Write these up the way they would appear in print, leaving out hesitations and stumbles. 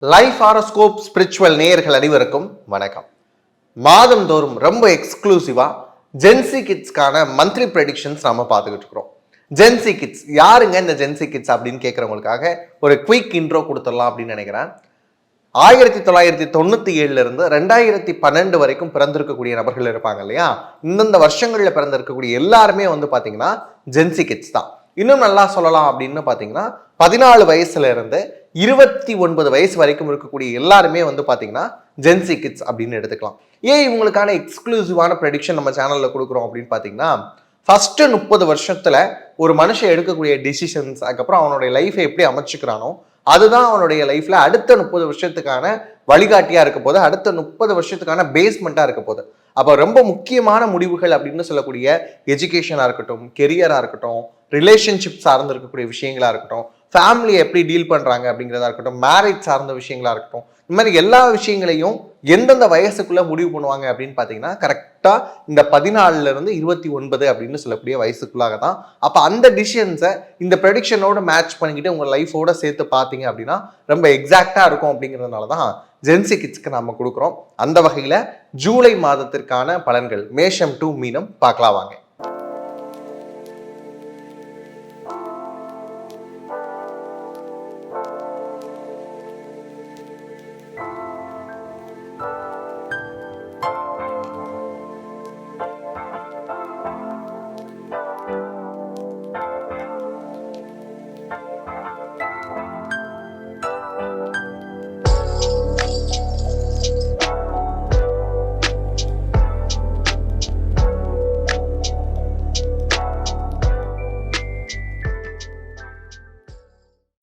Life horoscope spiritual நேயர்கள் அனைவருக்கும் வணக்கம். மாதந்தோறும் ரொம்ப எக்ஸ்க்ளூசிவா ஜென்சி கிட்ஸ்க்கான மந்த்லி ப்ரெடிக்ஷன்ஸ் நம்ம பார்த்துக்கிட்டு இருக்கிறோம். ஜென்சி கிட்ஸ் யாருங்க இந்த ஜென்சி கிட்ஸ் அப்படின்னு கேட்குறவங்களுக்காக ஒரு குயிக் இன்ட்ரோ கொடுத்துடலாம் அப்படின்னு நினைக்கிறேன். 1997 இருந்து 2012 வரைக்கும் பிறந்திருக்கக்கூடிய நபர்கள் இருப்பாங்க இல்லையா, இந்தந்த வருஷங்களில் பிறந்திருக்கக்கூடிய எல்லாருமே வந்து பார்த்தீங்கன்னா ஜென்சி கிட்ஸ் தான். இன்னும் நல்லா சொல்லலாம் அப்படின்னு பார்த்தீங்கன்னா 14 வயசுல இருந்து 29 வயசு வரைக்கும் இருக்கக்கூடிய எல்லாருமே வந்து பார்த்தீங்கன்னா ஜென்சி கிட்ஸ் அப்படின்னு எடுத்துக்கலாம். ஏன் இவங்களுக்கான எக்ஸ்க்ளூசிவான ப்ரெடிக்ஷன் நம்ம சேனலில் கொடுக்குறோம் அப்படின்னு பார்த்தீங்கன்னா, ஃபர்ஸ்ட் 30 வருஷத்துல ஒரு மனுஷன் எடுக்கக்கூடிய டிசிஷன்ஸ், அதுக்கப்புறம் அவனுடைய லைஃபை எப்படி அமைச்சுக்கிறானோ அதுதான் அவனுடைய லைஃப்ல அடுத்த 30 வருஷத்துக்கான வழிகாட்டியா இருக்க போது, அடுத்த 30 வருஷத்துக்கான பேஸ்மெண்ட்டா இருக்க போது. அப்போ ரொம்ப முக்கியமான முடிவுகள் அப்படின்னு சொல்லக்கூடிய எஜுகேஷனாக இருக்கட்டும், கெரியராக இருக்கட்டும், ரிலேஷன்ஷிப் சார்ந்து இருக்கக்கூடிய விஷயங்களா இருக்கட்டும், ஃபேமிலியை எப்படி டீல் பண்ணுறாங்க அப்படிங்கிறதா இருக்கட்டும், மேரேஜ் சார்ந்த விஷயங்களா இருக்கட்டும், இந்த மாதிரி எல்லா விஷயங்களையும் எந்தெந்த வயசுக்குள்ள முடிவு பண்ணுவாங்க அப்படின்னு பார்த்தீங்கன்னா கரெக்டாக இந்த 14 இருந்து 29 அப்படின்னு சொல்லக்கூடிய வயசுக்குள்ளாக தான். அப்போ அந்த டிசிஷன்ஸை இந்த ப்ரெடிக்ஷனோட மேட்ச் பண்ணிக்கிட்டு உங்கள் லைஃபோட சேர்த்து பார்த்தீங்க அப்படின்னா ரொம்ப எக்ஸாக்டாக இருக்கும். அப்படிங்கிறதுனால தான் ஜென்சி கிட்ஸ்க்கு நம்ம கொடுக்குறோம். அந்த வகையில் ஜூலை மாதத்திற்கான பலன்கள் மேஷம் டு மீனம் பார்க்கலாம் வாங்க.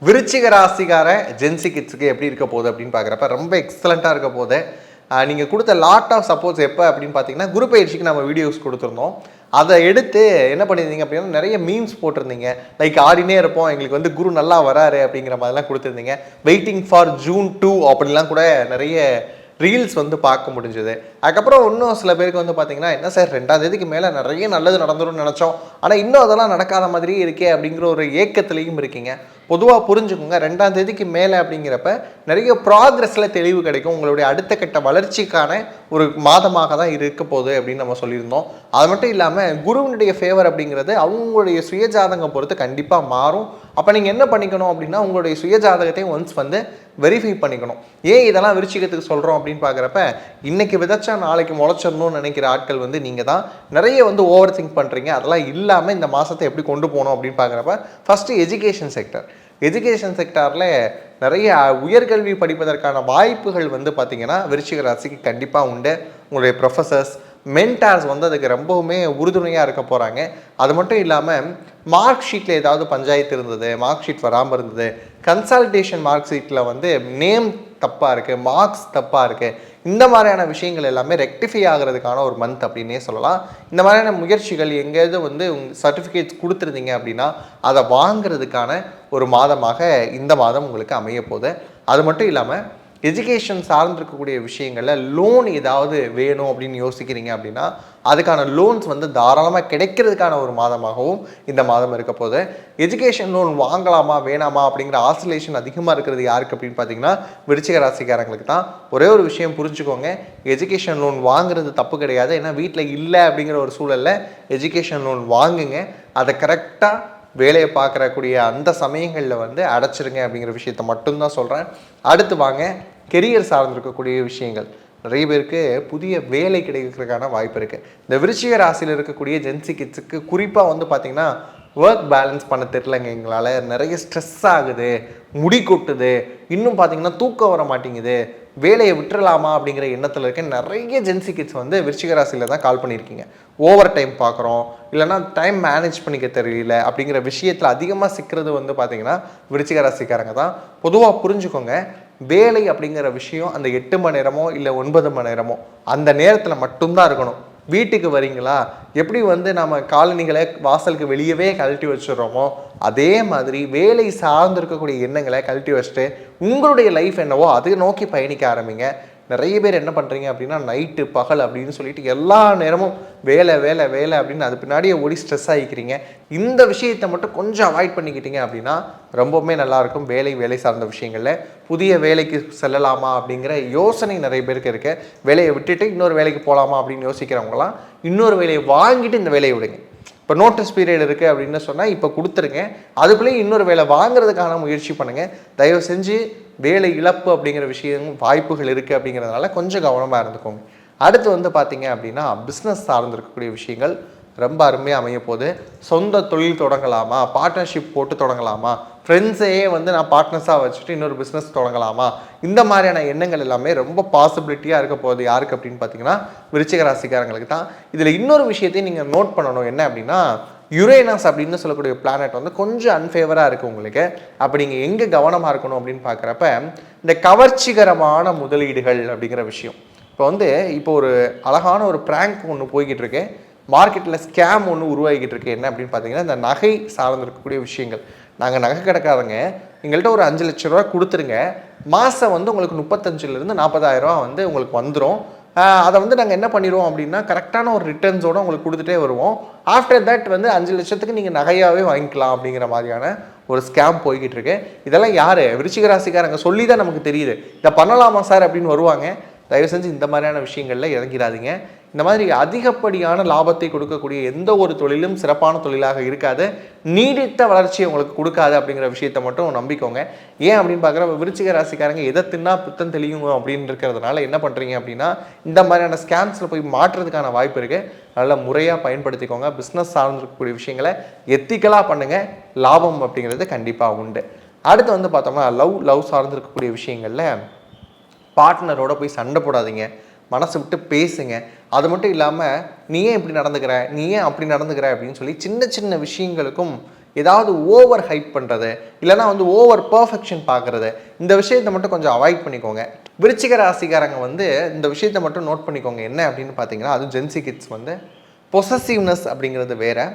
விருச்சிக ராசிக்கார ஜென்சி கிட்ஸுக்கு எப்படி இருக்க போகுது அப்படின்னு பார்க்குறப்ப ரொம்ப எக்ஸலண்ட்டாக இருக்க போது. நீங்கள் கொடுத்த லாட் ஆஃப் சப்போர்ட்ஸ் எப்போ அப்படின்னு பார்த்தீங்கன்னா, குரு பயிற்சிக்கு நம்ம வீடியோஸ் கொடுத்துருந்தோம். அதை எடுத்து என்ன பண்ணியிருந்தீங்க அப்படின்னா நிறைய மீம்ஸ் போட்டிருந்தீங்க. லைக் ஆடினே இருப்போம், எங்களுக்கு வந்து குரு நல்லா வராரு அப்படிங்கிற மாதிரிலாம் கொடுத்துருந்தீங்க. வெயிட்டிங் ஃபார் ஜூன் 2 அப்படிலாம் கூட நிறைய ரீல்ஸ் வந்து பார்க்க முடிஞ்சது. அதுக்கப்புறம் இன்னும் சில பேருக்கு வந்து பார்த்தீங்கன்னா, என்ன சார் 2ஆம் தேதிக்கு மேலே நிறைய நல்லது நடந்துரும்னு நினச்சோம், ஆனால் இன்னும் அதெல்லாம் நடக்காத மாதிரியே இருக்கே அப்படிங்கிற ஒரு ஏக்கத்துலேயும் இருக்கீங்க. பொதுவாக புரிஞ்சுக்கோங்க, 2ஆம் தேதிக்கு மேலே அப்படிங்கிறப்ப நிறைய ப்ராக்ரஸில் தெளிவு கிடைக்கும். உங்களுடைய அடுத்த கட்ட வளர்ச்சிக்கான ஒரு மாதமாக தான் இருக்க போகுது அப்படின்னு நம்ம சொல்லியிருந்தோம். அது மட்டும் இல்லாமல் குருவினுடைய ஃபேவர் அப்படிங்கிறது அவங்களுடைய சுயஜாதகம் பொறுத்து கண்டிப்பாக மாறும். அப்போ நீங்கள் என்ன பண்ணிக்கணும் அப்படின்னா, உங்களுடைய சுயஜாதகத்தையும் ஒன்ஸ் வந்து வெரிஃபை பண்ணிக்கணும். ஏன் இதெல்லாம் விருச்சிகத்துக்கு சொல்கிறோம் அப்படின்னு பார்க்குறப்ப, இன்னைக்கு விதைச்சா நாளைக்கு முளைச்சிடணும்னு நினைக்கிற ஆட்கள் வந்து நீங்கள் தான். நிறைய வந்து ஓவர் திங்க் பண்ணுறீங்க. அதெல்லாம் இல்லாமல் இந்த மாதத்தை எப்படி கொண்டு போகணும் அப்படின்னு பார்க்குறப்ப, ஃபஸ்ட்டு எஜுகேஷன் செக்டாரில் நிறைய உயர்கல்வி படிப்பதற்கான வாய்ப்புகள் வந்து பார்த்திங்கன்னா விருச்சிக ராசிக்கு கண்டிப்பாக உண்டு. உங்களுடைய ப்ரொஃபஸர்ஸ், மென்டார்ஸ் வந்து அதுக்கு ரொம்பவுமே உறுதுணையாக இருக்க போகிறாங்க. அது மட்டும் இல்லாமல் மார்க் ஷீட்டில் ஏதாவது பஞ்சாயத்து இருந்தது, மார்க் ஷீட் வராமல் இருந்தது, கன்சல்டேஷன் மார்க் ஷீட்டில் வந்து நேம் தப்பாக இருக்குது, மார்க்ஸ் தப்பாக இருக்குது, இந்த மாதிரியான விஷயங்கள் எல்லாமே ரெக்டிஃபை ஆகிறதுக்கான ஒரு மந்த் அப்படின்னே சொல்லலாம். இந்த மாதிரியான முயற்சிகள் எங்கேயாவது வந்து சர்டிஃபிகேட்ஸ் கொடுத்துருந்தீங்க அப்படின்னா அதை வாங்கிறதுக்கான ஒரு மாதமாக இந்த மாதம் உங்களுக்கு அமைய போகுது. அது மட்டும் இல்லாமல் எஜுகேஷன் சார்ந்திருக்கக்கூடிய விஷயங்களில் லோன் ஏதாவது வேணும் அப்படின்னு யோசிக்கிறீங்க அப்படின்னா அதுக்கான லோன்ஸ் வந்து தாராளமாக கிடைக்கிறதுக்கான ஒரு மாதமாகவும் இந்த மாதம் இருக்க போது. எஜுகேஷன் லோன் வாங்கலாமா வேணாமா அப்படிங்கிற ஆசிலேஷன் அதிகமாக இருக்கிறது யாருக்கு அப்படின்னு பார்த்தீங்கன்னா விருச்சிக ராசிக்காரங்களுக்கு தான். ஒரே ஒரு விஷயம் புரிஞ்சுக்கோங்க, எஜுகேஷன் லோன் வாங்குறது தப்பு கிடையாது. ஏன்னா வீட்டில் இல்லை அப்படிங்கிற ஒரு சூழலில் எஜுகேஷன் லோன் வாங்குங்க. அதை கரெக்டாக வேலையை பார்க்கக்கூடிய அந்த சமயங்களில் வந்து அடைச்சிருங்க அப்படிங்கிற விஷயத்த மட்டும்தான் சொல்கிறேன். அடுத்து வாங்க, கெரியர் சார்ந்திருக்கக்கூடிய விஷயங்கள். நிறைய பேருக்கு புதிய வேலை கிடைக்கிறதுக்கான வாய்ப்பு இருக்குது. இந்த விருச்சிக ராசியில் இருக்கக்கூடிய ஜென்சி கிட்ஸுக்கு குறிப்பாக வந்து பார்த்திங்கன்னா ஒர்க் பேலன்ஸ் பண்ண தெரியலங்க. எங்களால் நிறைய ஸ்ட்ரெஸ் ஆகுது, முடி கொட்டுது, இன்னும் பார்த்திங்கன்னா தூக்கம் வர மாட்டேங்குது, வேலையை விட்டுறலாமா அப்படிங்கிற எண்ணத்தில் இருக்க நிறைய ஜென்சி கிட்ஸ் வந்து விருச்சிக ராசியில் தான் கால் பண்ணியிருக்கீங்க. ஓவர் டைம் பார்க்குறோம், இல்லைனா டைம் மேனேஜ் பண்ணிக்க தெரியல அப்படிங்கிற விஷயத்தில் அதிகமாக சிக்கிறது வந்து பார்த்திங்கன்னா விருச்சிக ராசிக்காரங்க தான். பொதுவாக புரிஞ்சுக்கோங்க, வேலை அப்படிங்கிற விஷயம் அந்த 8 மணி நேரமோ இல்லை 9 மணி நேரமோ அந்த நேரத்தில் மட்டும்தான் இருக்கணும். வீட்டுக்கு வரீங்களா, எப்படி வந்து நம்ம காலணிகளை வாசலுக்கு வெளியவே கழட்டி வச்சுடுறோமோ அதே மாதிரி வேலை சார்ந்து இருக்கக்கூடிய எண்ணங்களை கழட்டி வச்சுட்டு உங்களுடைய லைஃப் என்னவோ அதை நோக்கி பயணிக்க ஆரம்பிங்க. நிறைய பேர் என்ன பண்ணுறீங்க அப்படின்னா நைட்டு பகல் அப்படின்னு சொல்லிட்டு எல்லா நேரமும் வேலை வேலை வேலை அப்படின்னு அது பின்னாடியே ஓடி ஸ்ட்ரெஸ் ஆகிக்கிறீங்க. இந்த விஷயத்தை மட்டும் கொஞ்சம் அவாய்ட் பண்ணிக்கிட்டீங்க அப்படின்னா ரொம்பவுமே நல்லாயிருக்கும். வேலை சார்ந்த விஷயங்களில் புதிய வேலைக்கு செல்லலாமா அப்படிங்கிற யோசனை நிறைய பேருக்கு இருக்கு. வேலையை விட்டுட்டு இன்னொரு வேலைக்கு போகலாமா அப்படின்னு யோசிக்கிறவங்களாம் இன்னொரு வேலையை வாங்கிட்டு இந்த வேலையை விடுங்க. இப்போ நோட்டீஸ் பீரியட் இருக்குது அப்படின்னு சொன்னால் இப்போ கொடுத்துருங்க, அதுக்குள்ளேயே இன்னொரு வேலை வாங்குறதுக்கான முயற்சி பண்ணுங்கள். தயவு செஞ்சு வேலை இழப்பு அப்படிங்கிற விஷயம் வாய்ப்புகள் இருக்குது அப்படிங்கிறதுனால கொஞ்சம் கவனமாக இருந்துக்கோங்க. அடுத்து வந்து பார்த்தீங்க அப்படின்னா பிஸ்னஸ் சார்ந்திருக்கக்கூடிய விஷயங்கள் ரொம்ப அருமையாக அமைய போகுது. சொந்த தொழில் தொடங்கலாமா, பார்ட்னர்ஷிப் போட்டு தொடங்கலாமா, ஃப்ரெண்ட்ஸையே வந்து நான் பார்ட்னர்ஸாக வச்சுட்டு இன்னொரு பிஸ்னஸ் தொடங்கலாமா, இந்த மாதிரியான எண்ணங்கள் எல்லாமே ரொம்ப பாசிபிலிட்டியாக இருக்க போகுது. யாருக்கு அப்படின்னு பார்த்தீங்கன்னா விருச்சிக ராசிக்காரங்களுக்கு தான். இதில் இன்னொரு விஷயத்தையும் நீங்கள் நோட் பண்ணணும். என்ன அப்படின்னா யுரேனஸ் அப்படின்னு சொல்லக்கூடிய பிளானட் வந்து கொஞ்சம் அன்ஃபேவராக இருக்குது உங்களுக்கு. அப்போ நீங்கள் எங்கே கவனமாக இருக்கணும் அப்படின்னு பார்க்குறப்ப இந்த கவர்ச்சிகரமான முதலீடுகள் அப்படிங்கிற விஷயம். இப்போ ஒரு அழகான ஒரு ப்ராங்க் ஒன்று போய்கிட்டு இருக்கு. மார்க்கெட்டில் ஸ்கேம் ஒன்று உருவாகிக்கிட்டு இருக்கு. என்ன அப்படின்னு பார்த்தீங்கன்னா இந்த நகை சார்ந்திருக்கக்கூடிய விஷயங்கள். நாங்கள் நகை கிடக்காதங்க, எங்கள்கிட்ட ஒரு 5 லட்ச ரூபா கொடுத்துருங்க, மாதம் வந்து உங்களுக்கு 35,000 40,000 ரூபா வந்து உங்களுக்கு வந்துடும். அதை வந்து நாங்கள் என்ன பண்ணிடுவோம் அப்படின்னா கரெக்டான ஒரு ரிட்டர்ன்ஸோடு உங்களுக்கு கொடுத்துட்டே வருவோம். ஆஃப்டர் தட் வந்து 5 லட்சத்துக்கு நீங்கள் நகையாகவே வாங்கிக்கலாம் அப்படிங்கிற மாதிரியான ஒரு ஸ்கேம் போய்கிட்டு இருக்கு. இதெல்லாம் யார்? விருச்சிக ராசிக்காரங்க சொல்லி தான் நமக்கு தெரியுது. இதை பண்ணலாமா சார் அப்படின்னு வருவாங்க. தயவு செஞ்சு இந்த மாதிரியான விஷயங்களில் இறங்கிறாதீங்க. இந்த மாதிரி அதிகப்படியான லாபத்தை கொடுக்கக்கூடிய எந்த ஒரு தொழிலும் சிறப்பான தொழிலாக இருக்காது, நீடித்த வளர்ச்சியை உங்களுக்கு கொடுக்காது அப்படிங்கிற விஷயத்தை மட்டும் நம்பிக்கோங்க. ஏன் அப்படின்னு பார்க்குற விருச்சிக ராசிக்காரங்க எதை தின்னா புத்தம் தெளியும் அப்படின்னு இருக்கிறதுனால என்ன பண்ணுறீங்க அப்படின்னா இந்த மாதிரியான ஸ்கேம்ஸில் போய் மாற்றுறதுக்கான வாய்ப்பு இருக்குது. நல்லா முறையாக பயன்படுத்திக்கோங்க. பிஸ்னஸ் சார்ந்திருக்கக்கூடிய விஷயங்களை எத்திக்கலாக பண்ணுங்கள். லாபம் அப்படிங்கிறது கண்டிப்பாக உண்டு. அடுத்து வந்து பார்த்தோம்னா லவ் சார்ந்திருக்கக்கூடிய விஷயங்களில் பார்ட்னரோட போய் சண்டை போடாதீங்க, மனசு விட்டு பேசுங்க. அது மட்டும் இல்லாமல் நீ ஏன் இப்படி நடந்துக்கிற, நீ ஏன் அப்படி நடந்துக்கிற அப்படின்னு சொல்லி சின்ன சின்ன விஷயங்களுக்கும் ஏதாவது ஓவர் ஹைப் பண்ணுறது, இல்லைனா வந்து ஓவர் பர்ஃபெக்ஷன் பார்க்குறது, இந்த விஷயத்தை மட்டும் கொஞ்சம் அவாய்ட் பண்ணிக்கோங்க. விருச்சிக ராசிக்காரங்க வந்து இந்த விஷயத்தை மட்டும் நோட் பண்ணிக்கோங்க. என்ன அப்படின்னு பார்த்தீங்கன்னா அதுவும் ஜென்சி கிட்ஸ் வந்து பொசசிவ்னஸ் அப்படிங்கிறது வேறு,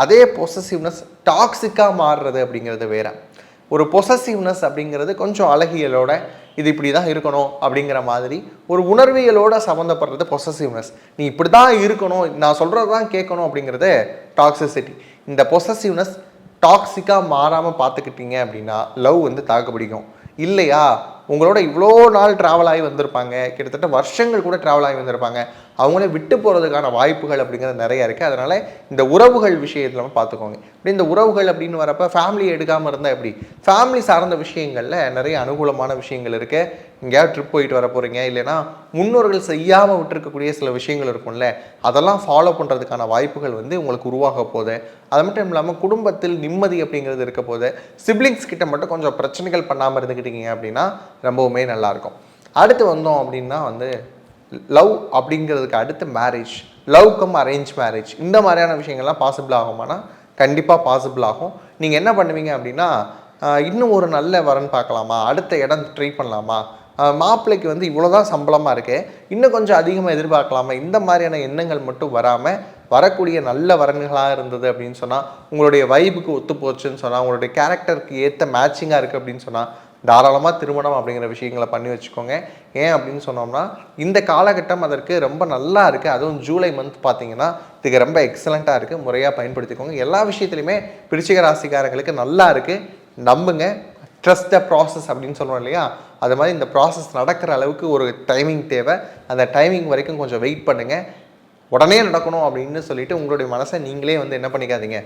அதே பொசசிவ்னஸ் டாக்ஸிக்காக மாறுறது அப்படிங்கிறது வேறு. ஒரு பொசசிவ்னஸ் அப்படிங்கிறது கொஞ்சம் அழகியலோட இது இப்படி தான் இருக்கணும் அப்படிங்கிற மாதிரி ஒரு உணர்வியலோட சம்மந்தப்படுறது பொசசிவ்னஸ். நீ இப்படி தான் இருக்கணும், நான் சொல்கிறது தான் கேட்கணும் அப்படிங்கிறது டாக்ஸிசிட்டி. இந்த பொசசிவ்னஸ் டாக்ஸிக்காக மாறாமல் பார்த்துக்கிட்டீங்க அப்படின்னா லவ் வந்து தாக்கு பிடிக்கும். இல்லையா உங்களோட இவ்வளோ நாள் ட்ராவல் ஆகி வந்திருப்பாங்க, கிட்டத்தட்ட வருஷங்கள் கூட ட்ராவல் ஆகி வந்திருப்பாங்க, அவங்களே விட்டு போகிறதுக்கான வாய்ப்புகள் அப்படிங்கிறது நிறைய இருக்குது. அதனால் இந்த உறவுகள் விஷயத்தில் பார்த்துக்கோங்க. இப்படி இந்த உறவுகள் அப்படின்னு வரப்போ ஃபேமிலி எடுக்காமல் இருந்தால் எப்படி, ஃபேமிலி சார்ந்த விஷயங்களில் நிறைய அனுகூலமான விஷயங்கள் இருக்குது. எங்கேயாவது ட்ரிப் போயிட்டு வர போகிறீங்க, இல்லைனா முன்னோர்கள் செய்யாமல் விட்டுருக்கக்கூடிய சில விஷயங்கள் இருக்கும்ல, அதெல்லாம் ஃபாலோ பண்ணுறதுக்கான வாய்ப்புகள் வந்து உங்களுக்கு உருவாக போகுது. அது மட்டும் இல்லாமல் குடும்பத்தில் நிம்மதி அப்படிங்கிறது இருக்க போது. சிப்ளிங்ஸ் கிட்ட மட்டும் கொஞ்சம் பிரச்சனைகள் பண்ணாமல் இருந்துக்கிட்டீங்க அப்படின்னா ரொம்பவுமே நல்லாயிருக்கும். அடுத்து வந்தோம் அப்படின்னா வந்து லவ் அப்படிங்கிறதுக்கு அடுத்து marriage, love cum arrange marriage, இந்த மாதிரியான விஷயங்கள்லாம் பாசிபிள் ஆகுமானா கண்டிப்பாக பாசிபிள் ஆகும். நீங்கள் என்ன பண்ணுவீங்க அப்படின்னா இன்னும் ஒரு நல்ல வரன் பார்க்கலாமா, அடுத்த இடம் ட்ரை பண்ணலாமா, மாப்பிள்ளைக்கு வந்து இவ்வளோதான் சம்பளமாக இருக்குது, இன்னும் கொஞ்சம் அதிகமாக எதிர்பார்க்கலாமா, இந்த மாதிரியான எண்ணங்கள் மட்டும் வராமல் வரக்கூடிய நல்ல வரன்களாக இருந்தது அப்படின்னு சொன்னால், உங்களுடைய வைபுக்கு ஒத்து போச்சுன்னு சொன்னால், உங்களுடைய கேரக்டருக்கு ஏற்ற மேட்சிங்காக இருக்குது அப்படின்னு சொன்னால் தாராளமாக திருமணம் அப்படிங்கிற விஷயங்களை பண்ணி வச்சுக்கோங்க. ஏன் அப்படின்னு சொன்னோம்னா இந்த காலகட்டம் அதற்கு ரொம்ப நல்லா இருக்குது. அதுவும் ஜூலை மந்த் பார்த்தீங்கன்னா இதுக்கு ரொம்ப எக்ஸலண்ட்டாக இருக்குது. முறையாக பயன்படுத்திக்கோங்க. எல்லா விஷயத்துலையுமே விருச்சிக ராசிக்காரங்களுக்கு நல்லா இருக்குது. நம்புங்க. ட்ரஸ்ட் த ப்ராசஸ் அப்படின்னு சொல்லுவோம் இல்லையா, அது மாதிரி இந்த ப்ராசஸ் நடக்கிற அளவுக்கு ஒரு டைமிங் தேவை. அந்த டைமிங் வரைக்கும் கொஞ்சம் வெயிட் பண்ணுங்கள். உடனே நடக்கணும் அப்படின்னு சொல்லிட்டு உங்களுடைய மனசை நீங்களே வந்து என்ன பண்ணிக்காதீங்க,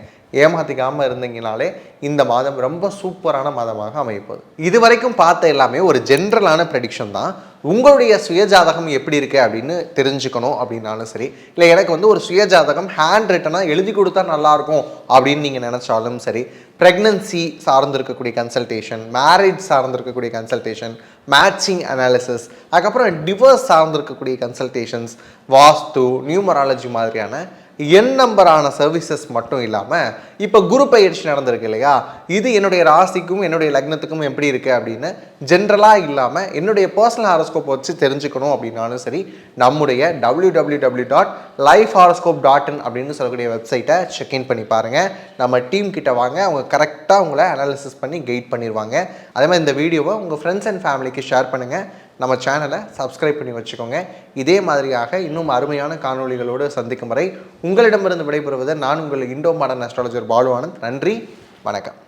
ஏமாற்றிக்காமல் இருந்தீங்கனாலே இந்த மாதம் ரொம்ப சூப்பரான மாதமாக அமையப்போகுது. இது வரைக்கும் பார்த்த எல்லாமே ஒரு ஜென்ரலான ப்ரெடிக்ஷன் தான். உங்களுடைய சுயஜாதகம் எப்படி இருக்குது அப்படின்னு தெரிஞ்சுக்கணும் அப்படின்னாலும் சரி, இல்லை எனக்கு வந்து ஒரு சுயஜாதகம் ஹேண்ட் ரிட்டனாக எழுதி கொடுத்தா நல்லாயிருக்கும் அப்படின்னு நீங்கள் நினச்சாலும் சரி, ப்ரெக்னன்சி சார்ந்திருக்கக்கூடிய கன்சல்டேஷன், மேரேஜ் சார்ந்திருக்கக்கூடிய கன்சல்டேஷன், மேட்சிங் அனாலிசிஸ், அதுக்கப்புறம் டிவோர்ஸ் சார்ந்திருக்கக்கூடிய கன்சல்டேஷன்ஸ், வாஸ்து, நியூமராலஜி மாதிரியான எண் நம்பரான சர்வீசஸ் மட்டும் இல்லாமல் இப்போ குரு பயிற்சி நடந்திருக்கு இல்லையா, இது என்னுடைய ராசிக்கும் என்னுடைய லக்னத்துக்கும் எப்படி இருக்குது அப்படின்னு ஜென்ரலாக இல்லாமல் என்னுடைய பர்சனல் ஹாரோஸ்கோப் வச்சு தெரிஞ்சுக்கணும் அப்படின்னாலும் சரி, நம்முடைய www.lifehoroscope.in அப்படின்னு சொல்லக்கூடிய வெப்சைட்டை செக்இன் பண்ணி பாருங்கள். நம்ம டீம் கிட்ட வாங்க, அவங்க கரெக்டாக உங்களை அனாலிசிஸ் பண்ணி கைட் பண்ணிடுவாங்க. அதே மாதிரி இந்த வீடியோவை உங்கள் ஃப்ரெண்ட்ஸ் அண்ட் ஃபேமிலிக்கு ஷேர் பண்ணுங்கள். நம்ம சேனலை சப்ஸ்கிரைப் பண்ணி வச்சுக்கோங்க. இதே மாதிரியாக இன்னும் அருமையான காணொளிகளோடு சந்திக்கும் வரை உங்களிடமிருந்து விடைபெறுவது நான் உங்கள் Indo modern astrologer Balu Anand. நன்றி, வணக்கம்.